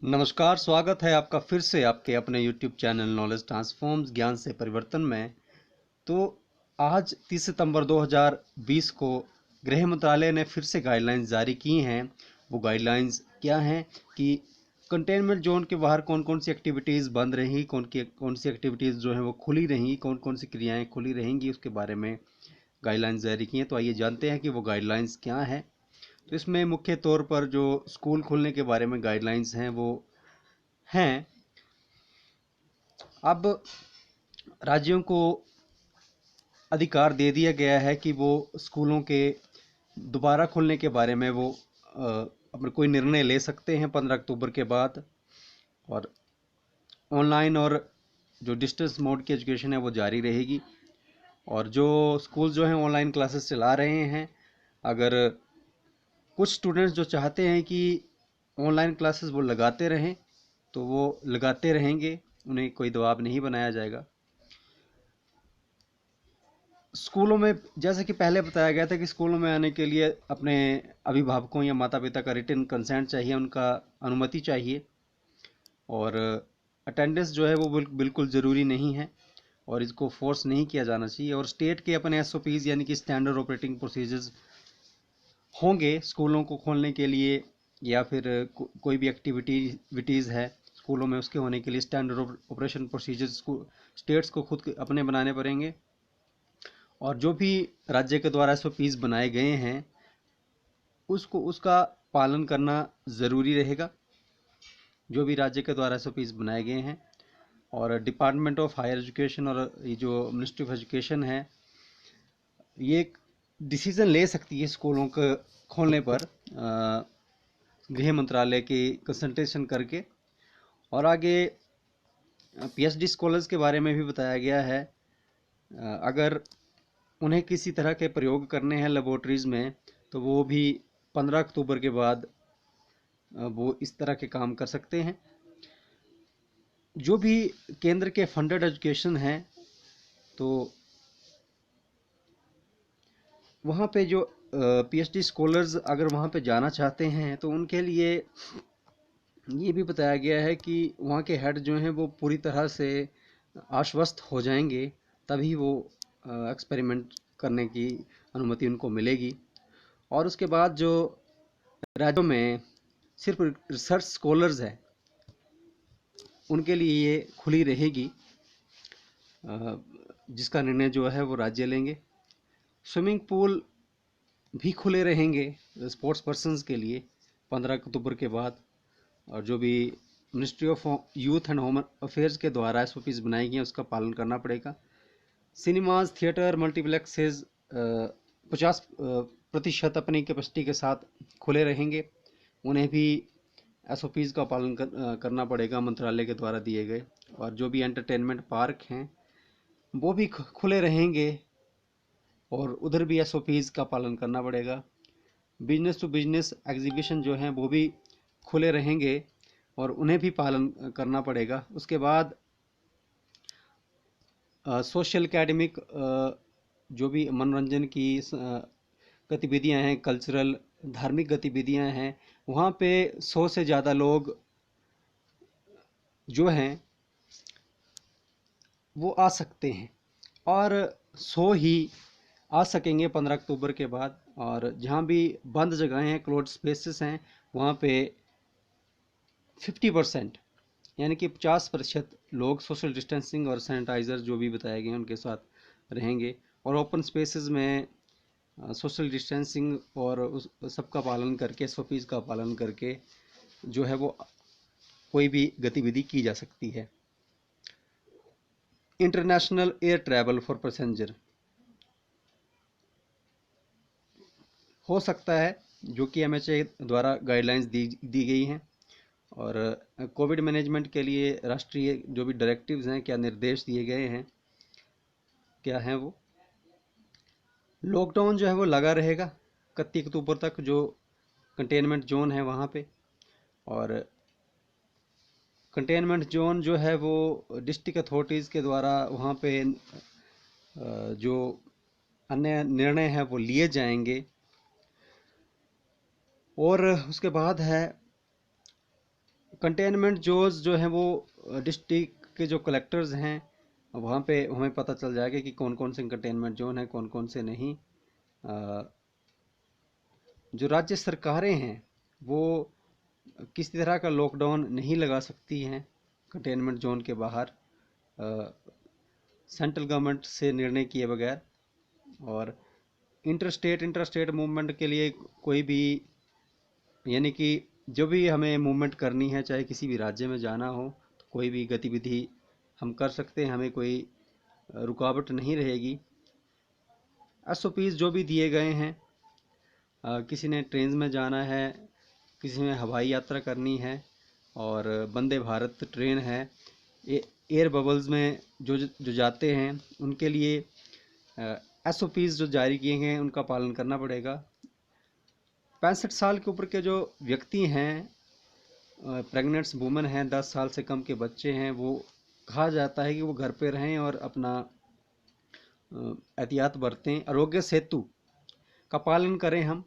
नमस्कार, स्वागत है आपका फिर से आपके अपने YouTube चैनल नॉलेज ट्रांसफॉर्म्स ज्ञान से परिवर्तन में। तो आज 30 सितंबर 2020 को गृह मंत्रालय ने फिर से गाइडलाइंस जारी की हैं। वो गाइडलाइंस क्या हैं कि कंटेनमेंट जोन के बाहर कौन कौन सी एक्टिविटीज़ बंद रही, कौन सी एक्टिविटीज़ जो हैं वो खुली रहीं, कौन कौन सी क्रियाएं खुली रहेंगी, उसके बारे में गाइडलाइंस जारी की हैं। तो आइए जानते हैं कि वो गाइडलाइंस क्या है। तो इसमें मुख्य तौर पर जो स्कूल खुलने के बारे में गाइडलाइंस हैं वो हैं। अब राज्यों को अधिकार दे दिया गया है कि वो स्कूलों के दोबारा खुलने के बारे में वो अपने कोई निर्णय ले सकते हैं 15 अक्टूबर के बाद। और ऑनलाइन और जो डिस्टेंस मोड की एजुकेशन है वो जारी रहेगी। और जो स्कूल जो हैं ऑनलाइन क्लासेस चला रहे हैं, अगर कुछ स्टूडेंट्स जो चाहते हैं कि ऑनलाइन क्लासेस वो लगाते रहें तो वो लगाते रहेंगे, उन्हें कोई दबाव नहीं बनाया जाएगा। स्कूलों में जैसे कि पहले बताया गया था कि स्कूलों में आने के लिए अपने अभिभावकों या माता पिता का रिटन कंसेंट चाहिए, उनका अनुमति चाहिए। और अटेंडेंस जो है वो बिल्कुल ज़रूरी नहीं है और इसको फोर्स नहीं किया जाना चाहिए। और स्टेट के अपने एसओपीज़ यानी कि स्टैंडर्ड ऑपरेटिंग प्रोसीजर्स होंगे स्कूलों को खोलने के लिए, या फिर कोई भी एक्टिविटीज़ है स्कूलों में उसके होने के लिए स्टैंडर्ड ऑपरेशन प्रोसीजर्स स्टेट्स को खुद अपने बनाने पड़ेंगे। और जो भी राज्य के द्वारा एसओपीज़ बनाए गए हैं उसका पालन करना ज़रूरी रहेगा, जो भी राज्य के द्वारा एसओपीज़ बनाए गए हैं। और डिपार्टमेंट ऑफ हायर एजुकेशन और ये जो मिनिस्ट्री ऑफ एजुकेशन है, ये एक डिसीज़न ले सकती है स्कूलों को खोलने पर गृह मंत्रालय की कंसल्टेशन करके। और आगे पीएचडी स्कॉलर्स के बारे में भी बताया गया है। अगर उन्हें किसी तरह के प्रयोग करने हैं लेबोरेटरीज़ में तो वो भी 15 अक्टूबर के बाद वो इस तरह के काम कर सकते हैं। जो भी केंद्र के फंडेड एजुकेशन हैं तो वहाँ पे जो पीएचडी स्कॉलर्स अगर वहाँ पे जाना चाहते हैं तो उनके लिए ये भी बताया गया है कि वहाँ के हेड जो हैं वो पूरी तरह से आश्वस्त हो जाएंगे, तभी वो एक्सपेरिमेंट करने की अनुमति उनको मिलेगी। और उसके बाद जो राज्यों में सिर्फ रिसर्च स्कॉलर्स हैं उनके लिए ये खुली रहेगी, जिसका निर्णय जो है वो राज्य लेंगे। स्विमिंग पूल भी खुले रहेंगे स्पोर्ट्स पर्सन्स के लिए 15 अक्टूबर के बाद। और जो भी ministry of youth and home affairs के द्वारा एसओपीज़ बनाई गई हैं उसका पालन करना पड़ेगा। सिनेमाज, थिएटर, मल्टीप्लेक्सेस 50% अपनी कैपेसिटी के साथ खुले रहेंगे, उन्हें भी एसओपीज़ का पालन करना पड़ेगा मंत्रालय के द्वारा दिए गए। और जो भी एंटरटेनमेंट पार्क हैं वो भी खुले रहेंगे और उधर भी एसओपीज़ का पालन करना पड़ेगा। बिजनेस टू बिजनेस एग्जीबिशन जो हैं वो भी खुले रहेंगे और उन्हें भी पालन करना पड़ेगा। उसके बाद सोशल एकेडमिक जो भी मनोरंजन की गतिविधियां हैं, कल्चरल धार्मिक गतिविधियां हैं, वहाँ पे 100 से ज़्यादा लोग जो हैं वो आ सकते हैं। और 100 ही आ सकेंगे 15 अक्टूबर के बाद। और जहाँ भी बंद जगहें हैं, क्लोज स्पेसेस हैं, वहाँ पे 50% यानी कि 50% लोग सोशल डिस्टेंसिंग और सैनिटाइज़र जो भी बताए गए हैं उनके साथ रहेंगे। और ओपन स्पेसेस में सोशल डिस्टेंसिंग और उस सबका पालन करके, एसओपीज़ का पालन करके जो है वो कोई भी गतिविधि की जा सकती है। International air travel for passenger हो सकता है, जो कि एमएचए द्वारा गाइडलाइंस दी गई हैं। और कोविड मैनेजमेंट के लिए राष्ट्रीय जो भी डायरेक्टिव्स हैं, क्या निर्देश दिए गए हैं, क्या हैं वो। लॉकडाउन जो है वो लगा रहेगा 31 अक्टूबर तक, जो कंटेनमेंट जोन है वहाँ पे। और कंटेनमेंट जोन जो है वो डिस्ट्रिक्ट अथॉरिटीज़ के द्वारा वहाँ पे जो अन्य निर्णय हैं वो लिए जाएंगे। और उसके बाद है कंटेनमेंट जोन्स जो हैं वो डिस्ट्रिक्ट के जो कलेक्टर्स हैं वहाँ पे हमें पता चल जाएगा कि कौन कौन से कंटेनमेंट जोन हैं, कौन कौन से नहीं। जो राज्य सरकारें हैं वो किसी तरह का लॉकडाउन नहीं लगा सकती हैं कंटेनमेंट जोन के बाहर सेंट्रल गवर्नमेंट से निर्णय किए बगैर। और इंटरस्टेट मूवमेंट के लिए कोई भी, यानी कि जो भी हमें मूवमेंट करनी है, चाहे किसी भी राज्य में जाना हो, तो कोई भी गतिविधि हम कर सकते हैं, हमें कोई रुकावट नहीं रहेगी। एसओपीज जो भी दिए गए हैं, किसी ने ट्रेन में जाना है, किसी ने हवाई यात्रा करनी है, और वंदे भारत ट्रेन है, एयर बबल्स में जो जाते हैं उनके लिए एसओपीज जो जारी किए गए हैं उनका पालन करना पड़ेगा। 65 साल के ऊपर के जो व्यक्ति हैं, प्रेग्नेंट्स वुमेन हैं, 10 साल से कम के बच्चे हैं, वो कहा जाता है कि वो घर पे रहें और अपना एहतियात बरतें। आरोग्य सेतु का पालन करें हम।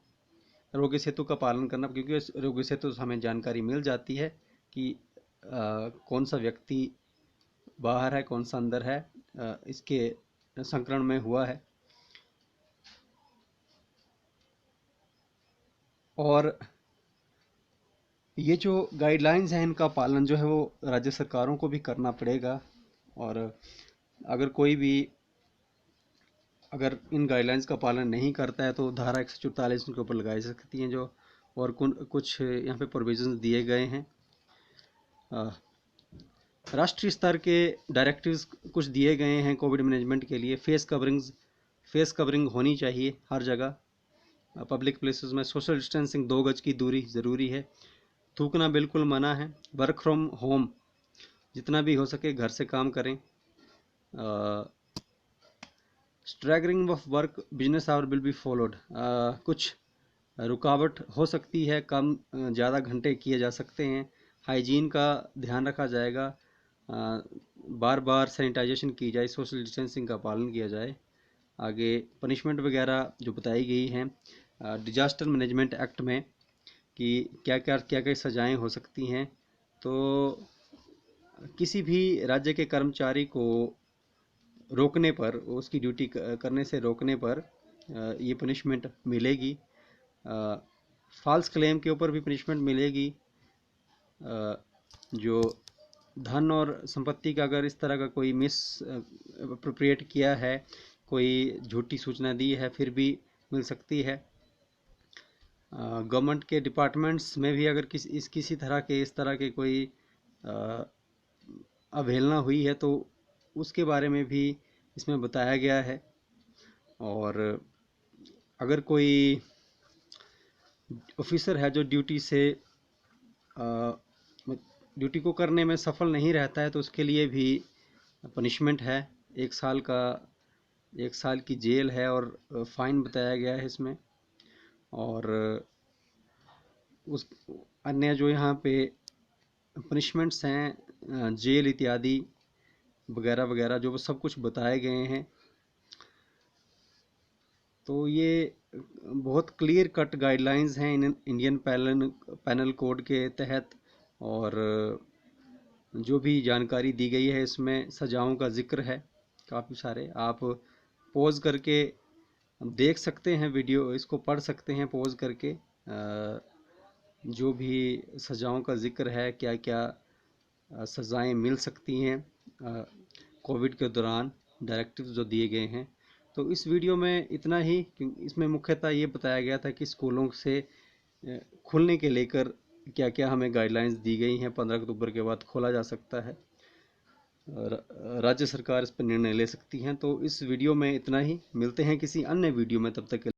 आरोग्य सेतु का पालन करना, क्योंकि आरोग्य सेतु से हमें जानकारी मिल जाती है कि कौन सा व्यक्ति बाहर है, कौन सा अंदर है, इसके संक्रमण में हुआ है। और ये जो गाइडलाइंस हैं इनका पालन जो है वो राज्य सरकारों को भी करना पड़ेगा। और अगर इन गाइडलाइंस का पालन नहीं करता है तो धारा 144 उनके ऊपर लगाई जा सकती हैं जो, और कुछ यहाँ पे प्रोविजंस दिए गए हैं। राष्ट्रीय स्तर के डायरेक्टिव्स कुछ दिए गए हैं कोविड मैनेजमेंट के लिए। फेस कवरिंग होनी चाहिए हर जगह। पब्लिक प्लेसेस में सोशल डिस्टेंसिंग, 2 गज की दूरी ज़रूरी है। थूकना बिल्कुल मना है। वर्क फ्रॉम होम जितना भी हो सके घर से काम करें। Staggering of work business hour will be followed. कुछ रुकावट हो सकती है, कम ज़्यादा घंटे किए जा सकते हैं। हाइजीन का ध्यान रखा जाएगा, बार बार सैनिटाइजेशन की जाए, सोशल डिस्टेंसिंग का पालन किया जाए। आगे पनिशमेंट वगैरह जो बताई गई हैं डिजास्टर मैनेजमेंट एक्ट में कि क्या क्या सज़ाएं हो सकती हैं। तो किसी भी राज्य के कर्मचारी को रोकने पर, उसकी ड्यूटी करने से रोकने पर ये पनिशमेंट मिलेगी। फॉल्स क्लेम के ऊपर भी पनिशमेंट मिलेगी। जो धन और संपत्ति का अगर इस तरह का कोई मिस अप्रोप्रिएट किया है, कोई झूठी सूचना दी है, फिर भी मिल सकती है। गवर्नमेंट के डिपार्टमेंट्स में भी अगर किसी तरह के इस तरह के कोई अवहेलना हुई है तो उसके बारे में भी इसमें बताया गया है। और अगर कोई ऑफिसर है जो ड्यूटी को करने में सफल नहीं रहता है तो उसके लिए भी पनिशमेंट है। 1 साल की जेल है और फाइन बताया गया है इसमें। और उस अन्य जो यहाँ पे पनिशमेंट्स हैं, जेल इत्यादि वगैरह वगैरह, जो सब कुछ बताए गए हैं। तो ये बहुत क्लियर कट गाइडलाइंस हैं इंडियन पैनल कोड के तहत। और जो भी जानकारी दी गई है इसमें सजाओं का जिक्र है काफ़ी सारे। आप पॉज करके देख सकते हैं वीडियो, इसको पढ़ सकते हैं पॉज करके। जो भी सजाओं का जिक्र है, क्या क्या सज़ाएं मिल सकती हैं कोविड के दौरान, डायरेक्टिव्स जो दिए गए हैं। तो इस वीडियो में इतना ही। इसमें मुख्यतः ये बताया गया था कि स्कूलों से खुलने के लेकर क्या क्या हमें गाइडलाइंस दी गई हैं। 15 अक्टूबर के बाद खोला जा सकता है, राज्य सरकार इस पर निर्णय ले सकती हैं। तो इस वीडियो में इतना ही। मिलते हैं किसी अन्य वीडियो में, तब तक के